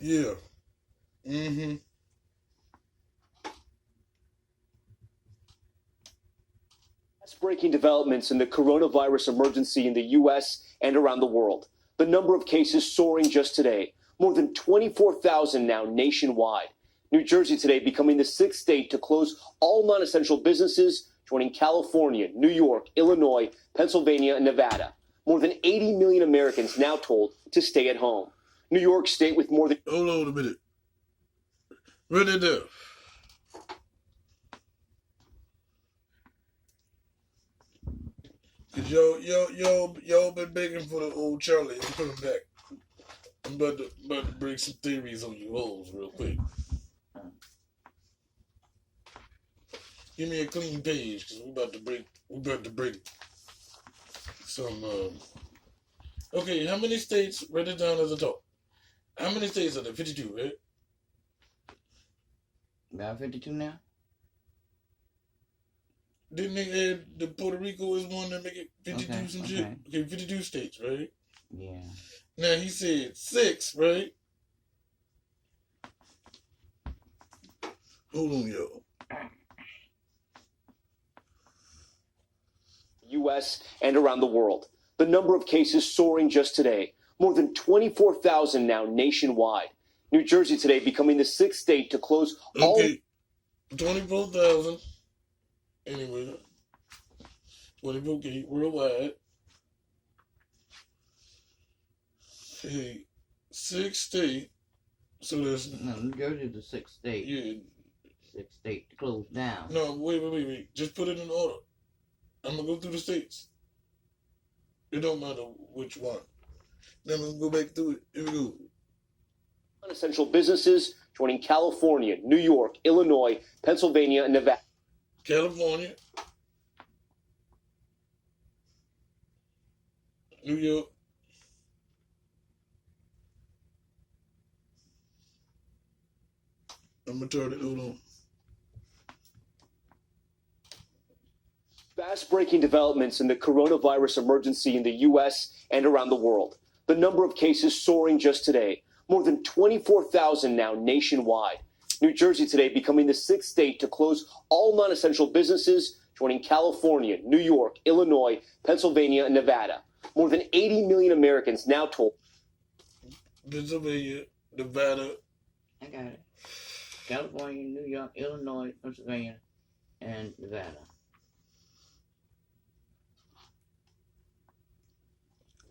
Yeah. Mm-hmm. Breaking developments in the coronavirus emergency in the U.S. and around the world. The number of cases soaring just today, more than 24,000 now nationwide. New Jersey today becoming the sixth state to close all non-essential businesses, joining California, New York, Illinois, Pennsylvania, and Nevada. More than 80 million Americans now told to stay at home. New York State with more than... Hold on a minute. Run it down. Cause y'all been begging for the old Charlie. I'm coming back. I'm about to bring some theories on you hoes real quick. Give me a clean page, cause we about to bring some. Okay, how many states? Write it down at the top. How many states are there? 52, right? About 52 now? Didn't they add the Puerto Rico is one that make it 52 Okay, some shit? Okay, 52 states, right? Yeah. Now he said 6, right? Hold on, yo. U.S. and around the world. The number of cases soaring just today, more than 24,000 now nationwide. New Jersey today becoming the sixth state to close all... Okay, 24,000 anyway. 24K worldwide. Hey, 6 state. So that's... No, New Jersey is the sixth state. Yeah. Sixth state to close down. No, wait. Just put it in order. I'm going to go through the states. It don't matter which one. Then let's go back through it. Here we go. Non-essential businesses joining California, New York, Illinois, Pennsylvania, and Nevada. California. New York. I'm going to turn it. Hold on. Fast-breaking developments in the coronavirus emergency in the U.S. and around the world. The number of cases soaring just today, more than 24,000 now nationwide. New Jersey today becoming the sixth state to close all non-essential businesses, joining California, New York, Illinois, Pennsylvania, and Nevada. More than 80 million Americans now told. Pennsylvania, Nevada. I got it. California, New York, Illinois, Pennsylvania, and Nevada.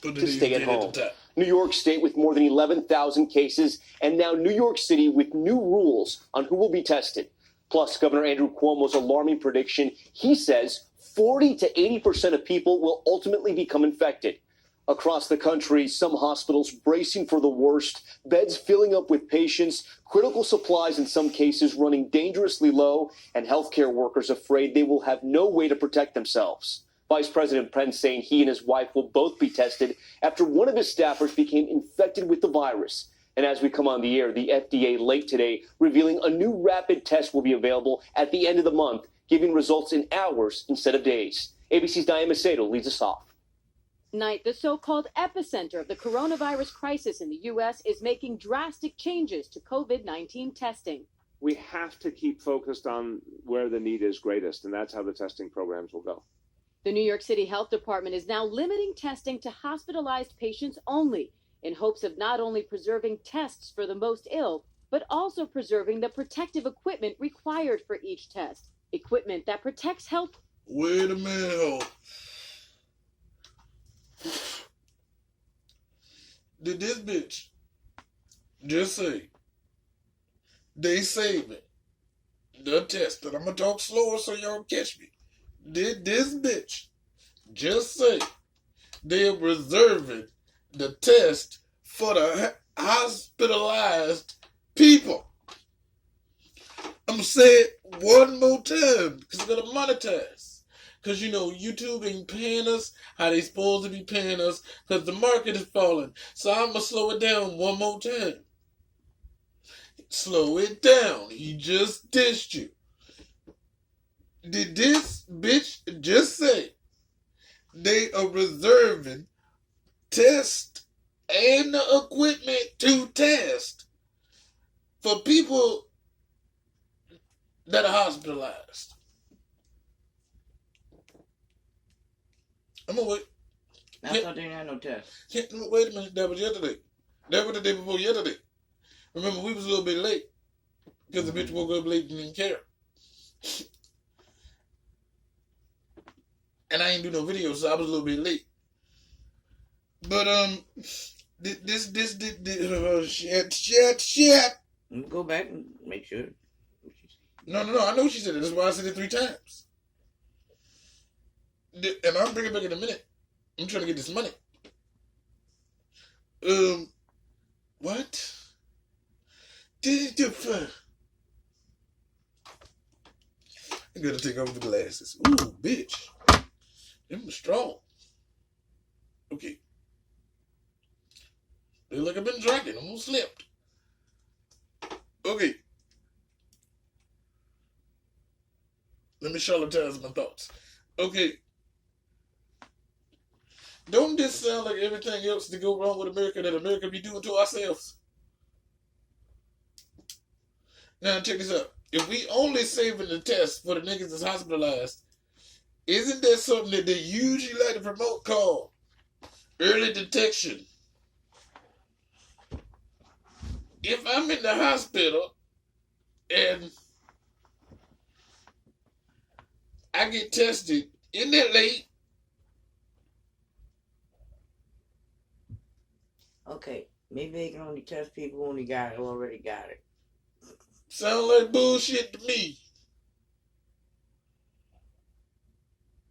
To stay at home. New York State with more than 11,000 cases, and now New York City with new rules on who will be tested. Plus, Governor Andrew Cuomo's alarming prediction, he says 40 to 80% of people will ultimately become infected. Across the country, some hospitals bracing for the worst, beds filling up with patients, critical supplies in some cases running dangerously low, and healthcare workers afraid they will have no way to protect themselves. Vice President Pence saying he and his wife will both be tested after one of his staffers became infected with the virus. And as we come on the air, the FDA late today revealing a new rapid test will be available at the end of the month, giving results in hours instead of days. ABC's Diane Macedo leads us off. Tonight, the so-called epicenter of the coronavirus crisis in the U.S. is making drastic changes to COVID-19 testing. We have to keep focused on where the need is greatest, and that's how the testing programs will go. The New York City Health Department is now limiting testing to hospitalized patients only, in hopes of not only preserving tests for the most ill, but also preserving the protective equipment required for each test. Equipment that protects health. Wait a minute. Did this bitch just say they saving the test? And I'm going to talk slower so y'all catch me. Did this bitch just say they're reserving the test for the hospitalized people? I'm going to say it one more time because I'm going to monetize. Because, you know, YouTube ain't paying us how they supposed to be paying us because the market is falling. So I'm going to slow it down one more time. Slow it down. He just dissed you. Did this bitch just say they are reserving test and the equipment to test for people that are hospitalized. I'm gonna wait. I thought they didn't have no test. Wait a minute, that was yesterday. That was the day before yesterday. Remember, we was a little bit late because the bitch woke up late and didn't care. And I ain't do no video, so I was a little bit late. But shit. Let me go back and make sure. No. I know she said it. That's why I said it 3 times. And I'll bring it back in a minute. I'm trying to get this money. What? I gotta take off the glasses. Ooh, bitch. Them are strong. Okay. Look like I've been drinking. Almost slept. Okay. Let me charlatanize my thoughts. Okay. Don't this sound like everything else to go wrong with America that America be doing to ourselves? Now check this out. If we only saving the test for the niggas that's hospitalized, isn't that something that they usually like to promote called early detection? If I'm in the hospital and I get tested, isn't that late? Okay, maybe they can only test people who already got it. Sound like bullshit to me.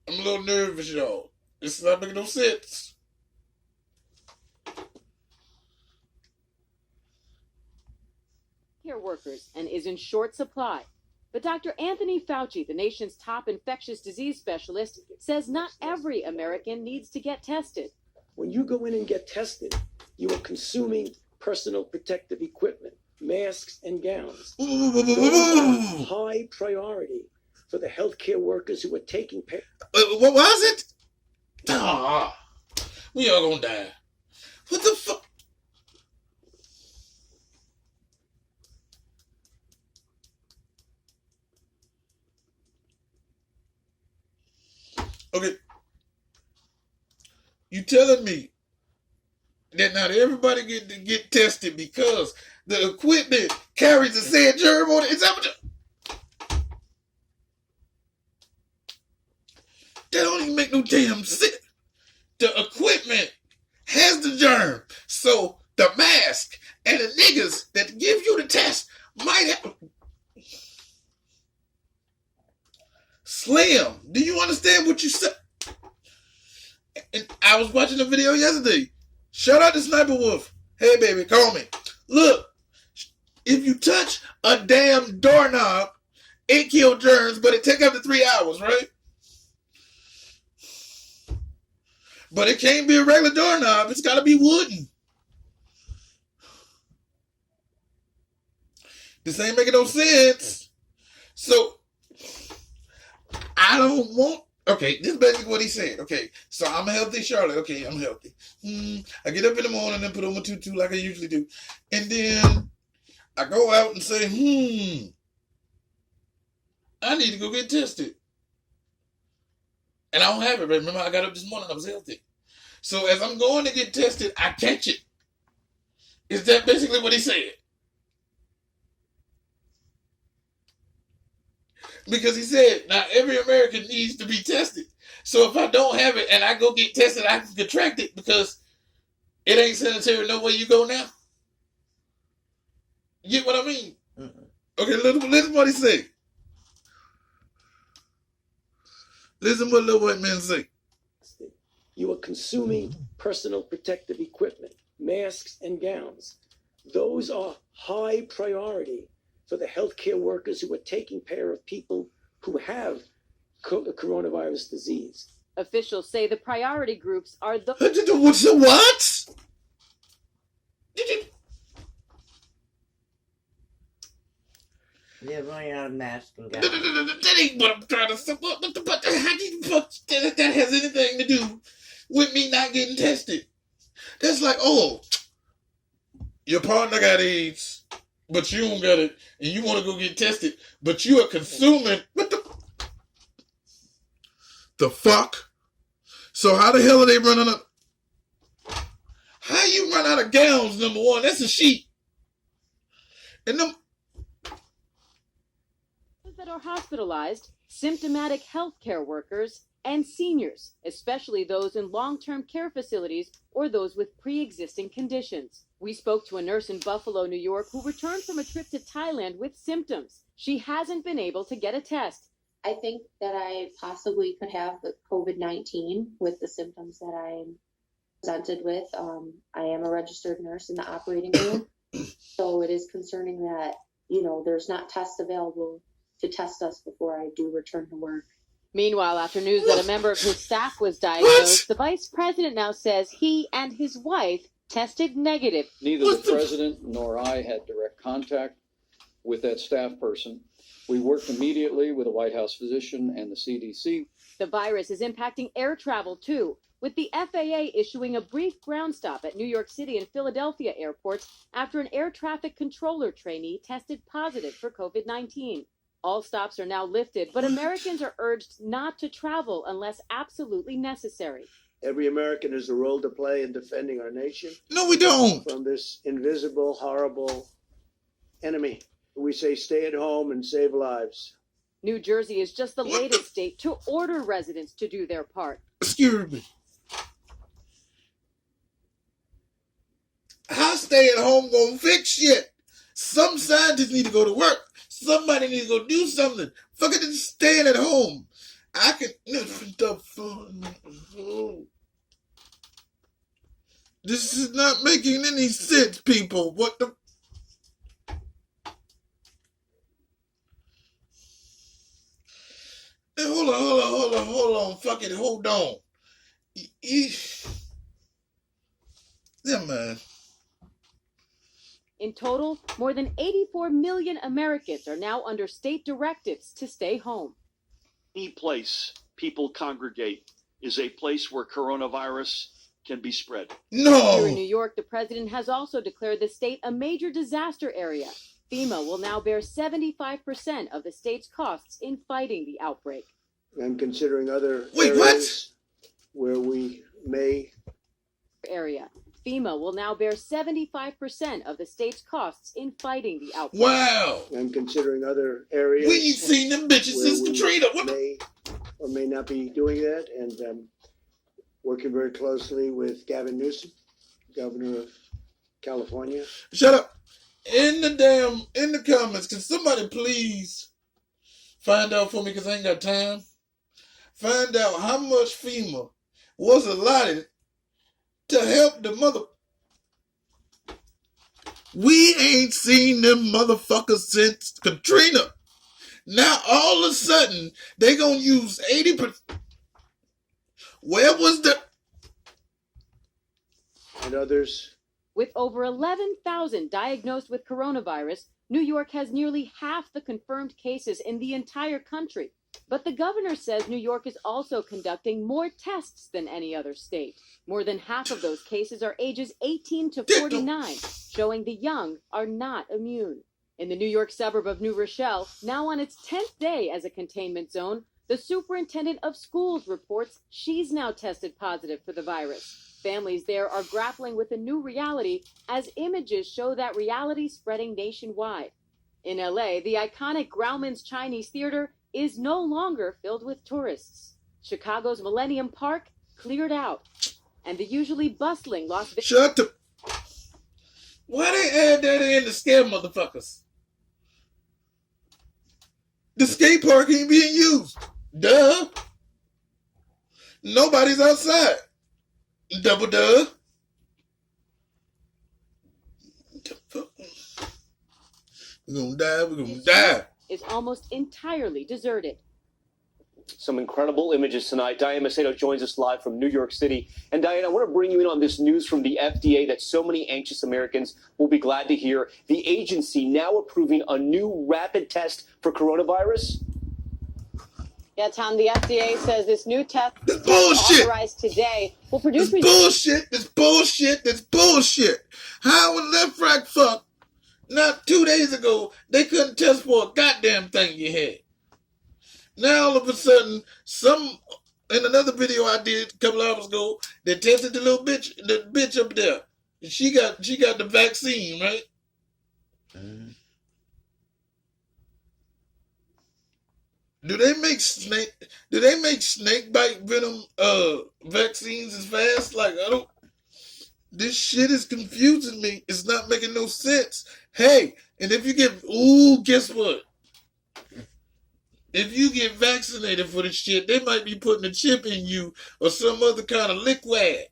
I'm a little nervous, y'all. It's not making no sense. Care workers and is in short supply. But Dr. Anthony Fauci, the nation's top infectious disease specialist, says not every American needs to get tested. When you go in and get tested, you are consuming personal protective equipment, masks and gowns. Those are high priority for the healthcare workers who are taking care. What was it? We all gonna die. What the fuck? Okay. You telling me that not everybody get tested because the equipment carries the said germ on it? Is that what that don't even make no damn sense. The equipment has the germ. So the mask and the niggas that give you the test might have. Slim, do you understand what you said? And I was watching a video yesterday. Shout out to Sniper Wolf. Hey, baby, call me. Look, if you touch a damn doorknob, it kills germs, but it take up to 3 hours, right? But it can't be a regular doorknob. It's got to be wooden. This ain't making no sense. So, I don't want... Okay, this is basically what he said. Okay, so I'm healthy, Charlotte. Okay, I'm healthy. I get up in the morning and put on my tutu like I usually do. And then I go out and say, I need to go get tested. And I don't have it. Remember, I got up this morning, I was healthy. So as I'm going to get tested, I catch it. Is that basically what he said? Because he said, now every American needs to be tested. So if I don't have it and I go get tested, I can contract it because it ain't sanitary no way you go now. You get what I mean? Okay, listen what he said. Listen what little white man say. You are consuming personal protective equipment, masks and gowns. Those are high priority for the healthcare workers who are taking care of people who have coronavirus disease. Officials say the priority groups are the... What? They're running out of masks and gowns. That ain't what I'm trying to say. That has anything to do with me not getting tested? That's like, oh, your partner got AIDS. but you don't got it, and you want to go get tested, but you are consuming. What the fuck? So how the hell are they running up? How you run out of gowns, number one? That's a sheet. And them that are hospitalized, symptomatic healthcare workers, and seniors, especially those in long-term care facilities or those with pre-existing conditions. We spoke to a nurse in Buffalo, New York, who returned from a trip to Thailand with symptoms. She hasn't been able to get a test. I think that I possibly could have the COVID-19 with the symptoms that I'm presented with. I am a registered nurse in the operating room, so it is concerning that, there's not tests available to test us before I do return to work. Meanwhile, after news that a member of his staff was diagnosed, the vice president now says he and his wife tested negative. Neither the president nor I had direct contact with that staff person. We worked immediately with the White House physician and the CDC. The virus is impacting air travel, too, with the FAA issuing a brief ground stop at New York City and Philadelphia airports after an air traffic controller trainee tested positive for COVID-19. All stops are now lifted, but Americans are urged not to travel unless absolutely necessary. Every American has a role to play in defending our nation. No, we don't. From this invisible, horrible enemy. We say stay at home and save lives. New Jersey is just the latest state to order residents to do their part. Excuse me. How stay at home gonna fix shit? Some scientists need to go to work. Somebody needs to go do something. Fuck it, just staying at home. I can. This is not making any sense, people. What the? Hey, hold on. Fuck it, hold on. Yeah, man. In total, more than 84 million Americans are now under state directives to stay home. Any place people congregate is a place where coronavirus can be spread. No! Here in New York, the president has also declared the state a major disaster area. FEMA will now bear 75% of the state's costs in fighting the outbreak. I'm considering other areas where we may... FEMA will now bear 75% of the state's costs in fighting the outbreak. Wow! I'm considering other areas. We ain't seen them bitches since Katrina. What may or may not be doing that, and working very closely with Gavin Newsom, governor of California. Shut up. In the comments, can somebody please find out for me, because I ain't got time, find out how much FEMA was allotted to help the mother. We ain't seen them motherfuckers since Katrina. Now all of a sudden they gonna use 80%. Where was the? And others. With over 11,000 diagnosed with coronavirus, New York has nearly half the confirmed cases in the entire country. But the governor says New York is also conducting more tests than any other state. More than half of those cases are ages 18 to 49, showing the young are not immune. In the New York suburb of New Rochelle, now on its 10th day as a containment zone, the superintendent of schools reports she's now tested positive for the virus. Families there are grappling with a new reality as images show that reality spreading nationwide. In LA, the iconic Grauman's Chinese Theater is no longer filled with tourists. Chicago's Millennium Park cleared out. And the usually bustling Las Vegas... Shut up! Why they add that in to scare motherfuckers? The skate park ain't being used. Duh. Nobody's outside. Double duh. We're gonna die. Is almost entirely deserted. Some incredible images tonight. Diane Macedo joins us live from New York City. And Diane, I want to bring you in on this news from the FDA that so many anxious Americans will be glad to hear. The agency now approving a new rapid test for coronavirus. Yeah, Tom, the FDA says this new test authorized today will produce This bullshit. How in that frack fuck Not 2 days ago, they couldn't test for a goddamn thing you had. Now all of a sudden, in another video I did a couple hours ago, they tested the bitch up there. She got the vaccine, right? Do they make snake bite venom vaccines as fast? This shit is confusing me. It's not making no sense. Hey, and if you guess what? If you get vaccinated for the shit, they might be putting a chip in you or some other kind of liquid.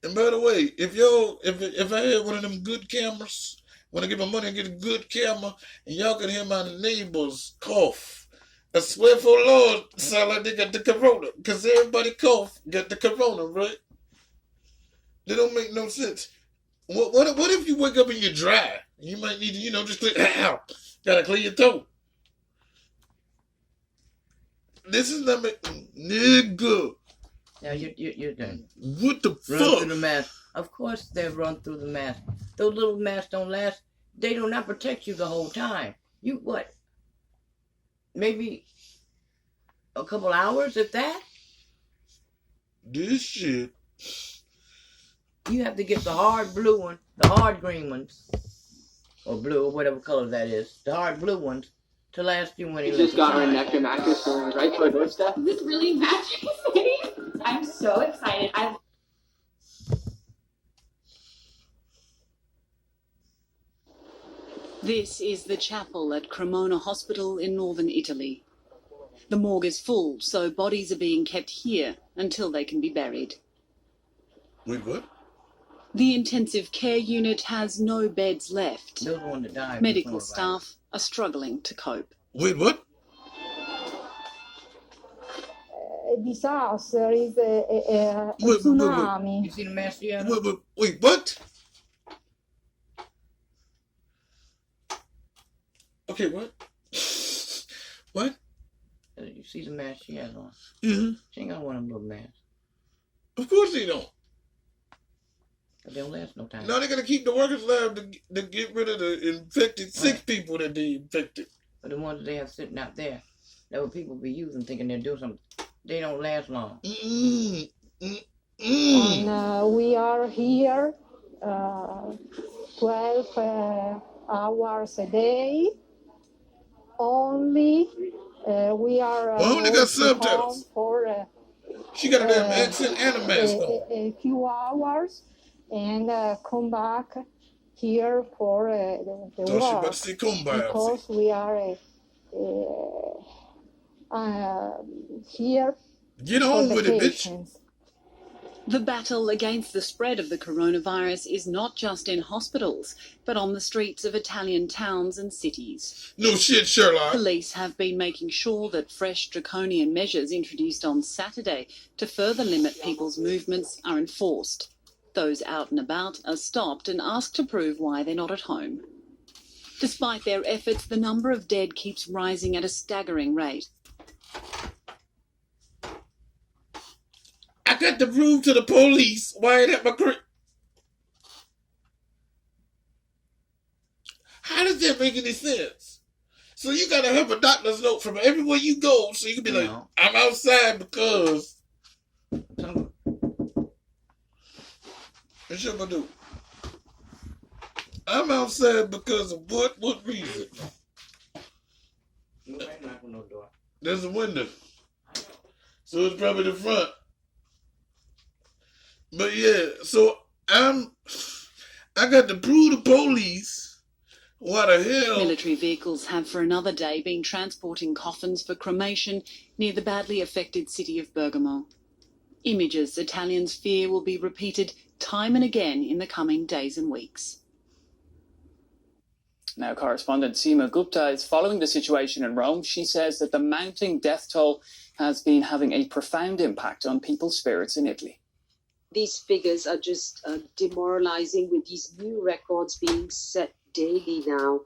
And by the way, if I had one of them good cameras, when I get my money and get a good camera, and y'all can hear my neighbors cough, I swear for the Lord, it sound like they got the corona, because everybody got the corona, right? They don't make no sense. What if you wake up and you're dry? You might need to, just clear, gotta clear your throat. This is not nigga. Now you're done. What the fuck? Run through the mask. Of course they run through the mask. Those little masks don't last. They do not protect you the whole time. You what? Maybe a couple hours, if that? This shit. You have to get the hard blue one, the hard green ones, or blue, or whatever color that is. The hard blue ones to last you when You just got her neck and mattress going right to her doorstep. Is this really Mattress City? I'm so excited. This is the chapel at Cremona Hospital in northern Italy. The morgue is full, so bodies are being kept here until they can be buried. Wait, what? The intensive care unit has no beds left. Those one that died. Medical staff are struggling to cope. Wait, what? A disaster, is a tsunami. You see the mask here? Wait, what? Okay, what? What? You see the mask she has on? Mm-hmm. She ain't got one of them little masks. Of course they don't. But they don't last no time. Now they're gonna keep the workers lab to get rid of the infected sick people that they infected. But the ones that they have sitting out there, that what people be using thinking they're doing something, they don't last long. And we are here 12 hours a day. Only we are only got subtitles. For she got a damn accent and a mask on. A few hours and come back here for the so work. She about to say because we are here. Get on with it, bitch. The battle against the spread of the coronavirus is not just in hospitals, but on the streets of Italian towns and cities. No shit, Sherlock. Police have been making sure that fresh draconian measures introduced on Saturday to further limit people's movements are enforced. Those out and about are stopped and asked to prove why they're not at home. Despite their efforts, the number of dead keeps rising at a staggering rate. I got to prove to the police why it at my crib. How does that make any sense? So you gotta have a doctor's note from everywhere you go, so you can be like, I'm outside because. What should I do? I'm outside because of what? What reason? There's a window. So it's probably the front. But yeah, so I got to prove the police what the hell. Military vehicles have for another day been transporting coffins for cremation near the badly affected city of Bergamo. Images Italians fear will be repeated time and again in the coming days and weeks. Now, correspondent Seema Gupta is following the situation in Rome. She says that the mounting death toll has been having a profound impact on people's spirits in Italy. These figures are just demoralizing, with these new records being set daily now.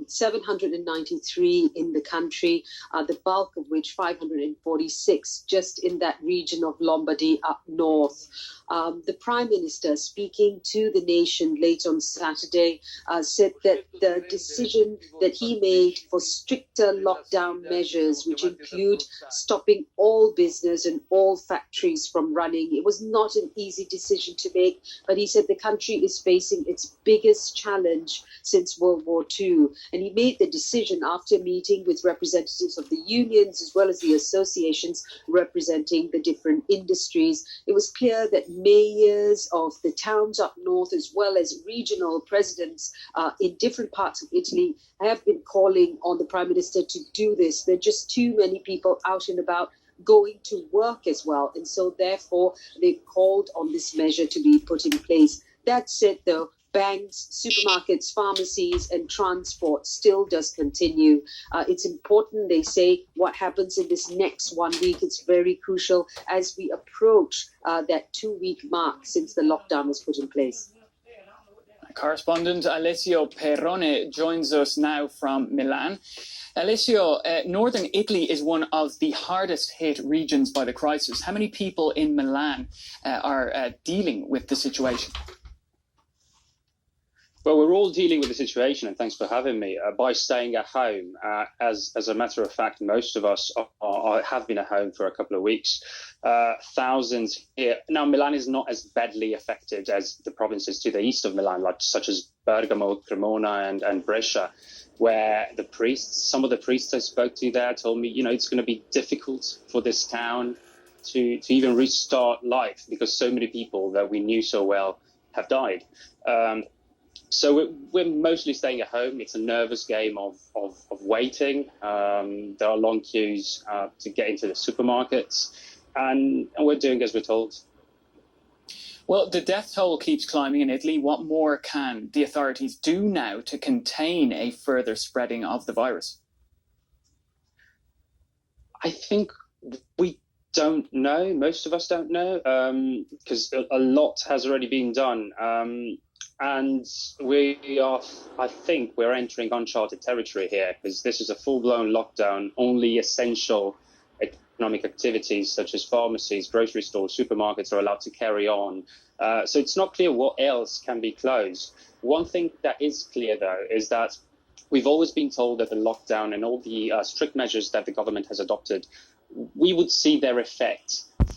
793 in the country, the bulk of which 546 just in that region of Lombardy up north. The Prime Minister, speaking to the nation late on Saturday, said that the decision that he made for stricter lockdown measures, which include stopping all business and all factories from running, it was not an easy decision to make, but he said the country is facing its biggest challenge since World War II. And he made the decision after meeting with representatives of the unions as well as the associations representing the different industries. It was clear that mayors of the towns up north as well as regional presidents in different parts of Italy have been calling on the Prime Minister to do this. There are just too many people out and about going to work as well. And so therefore they've called on this measure to be put in place. That said, though, banks, supermarkets, pharmacies, and transport still does continue. It's important, they say, what happens in this next 1 week. It's very crucial as we approach that 2-week mark since the lockdown was put in place. Correspondent Alessio Perrone joins us now from Milan. Alessio, northern Italy is one of the hardest hit regions by the crisis. How many people in Milan are dealing with the situation? Well, we're all dealing with the situation, and thanks for having me, by staying at home. As a matter of fact, most of us have been at home for a couple of weeks. Thousands here. Now, Milan is not as badly affected as the provinces to the east of Milan, such as Bergamo, Cremona, and Brescia, where some of the priests I spoke to there told me, it's going to be difficult for this town to even restart life because so many people that we knew so well have died. So we're mostly staying at home. It's a nervous game of waiting. There are long queues to get into the supermarkets, and we're doing as we're told. Well, the death toll keeps climbing in Italy. What more can the authorities do now to contain a further spreading of the virus? I think we don't know. Most of us don't know because a lot has already been done. And I think we're entering uncharted territory here because this is a full-blown lockdown. Only essential economic activities such as pharmacies, grocery stores, supermarkets are allowed to carry on. So it's not clear what else can be closed. One thing that is clear, though, is that we've always been told that the lockdown and all the strict measures that the government has adopted, we would see their effect